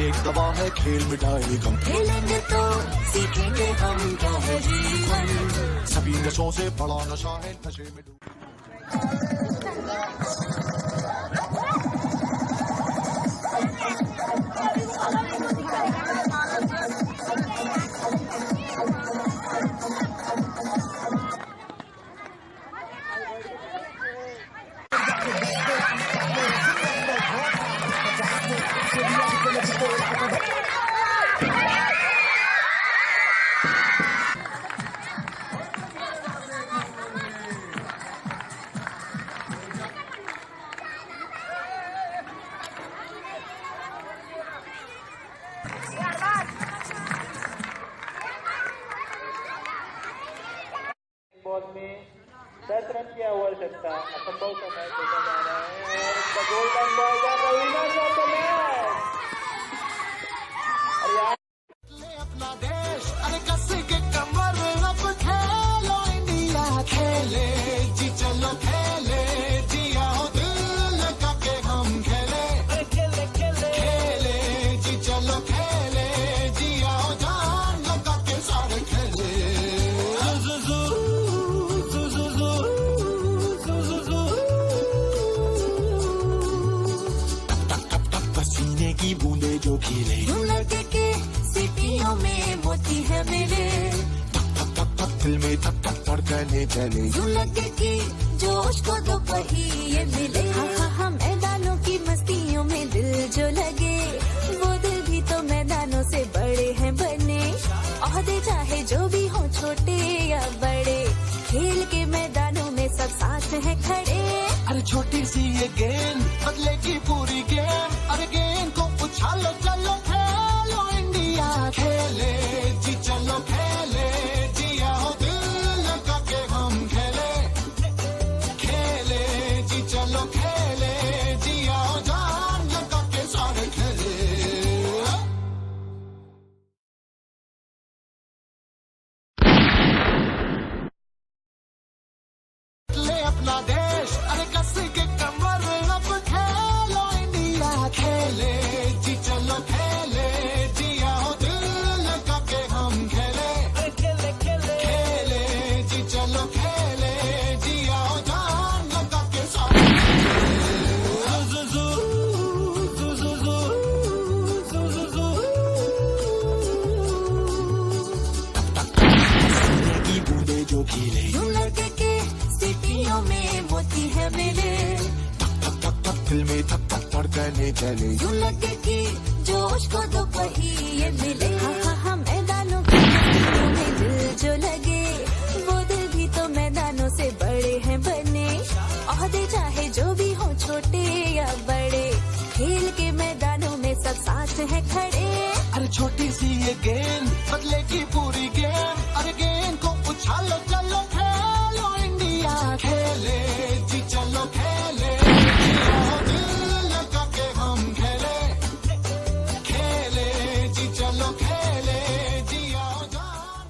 एक दवा है खेल मिटाए गम, खेलेंगे तो सीखेंगे हम क्या है जीवन। सभी नशों से बड़ा नशा है नशे में बॉल में 10 रन की आवश्यकता, असंभव समय खेला जा रहा है और गोल्डन बॉल का रवीना शॉट अपना देश, अरे कस्से के कमर अब खेलो इंडिया, खेले जी चलो खेले जी आओ दिल लगा के हम खेले, खेले खेले खेले जी चलो खेले जी आओ जान लगा के सारे खेले। पसीने की बूंदे जो खिले, लगे के सीटियों में मोती है मेरे, दिल में थक थक धड़कने चले, यूं लगे कि जोश को दो पहिए मिले। हाँ मैदानों की मस्तियों में दिल जो लगे, वो दिल भी तो मैदानों से बड़े हैं बने। ओहदे चाहे जो भी हो छोटे या बड़े, खेल के मैदानों में सब साथ हैं खड़े। अरे छोटी सी ये गेंद बदलेगी पूरी गेम, अरे गेंद को उछालो चलो खेलो इंडिया, खेले जी चलो खेले जी आओ दिल लगा के हम खेले, खेले जी चलो खेले जी आओ जान लगा के सारे खेले। ले अपना देश, अरे कस्से के कमर अब खेलो इंडिया, खेले जी चलो खेले जी आओ दिल लगा के हम खेले, खेले खेले खेले जी चलो खेले जी आओ जान लगा के सारे की बूंदे जो खिले, यूं लगे के सीटियों में मोती है मेरे, दिल में थक थक धड़कने चले, यूं लगे कि जोश को दो पहिए मिले। हाँ मैदानों की मस्तियों में दिल जो लगे, वो दिल भी तो मैदानों से बड़े हैं बने। ओहदे चाहे जो भी हो छोटे या बड़े, खेल के मैदानों में सब साथ हैं खड़े। अरे छोटी सी ये गेंद बदलेगी पूरी गेम, अरे गेंद को उछालो चलो खेलो इंडिया, खेले जी चलो खेले जी आओ दिल लगा के हम खेले, खेले जी चलो खेले जी आओ जान।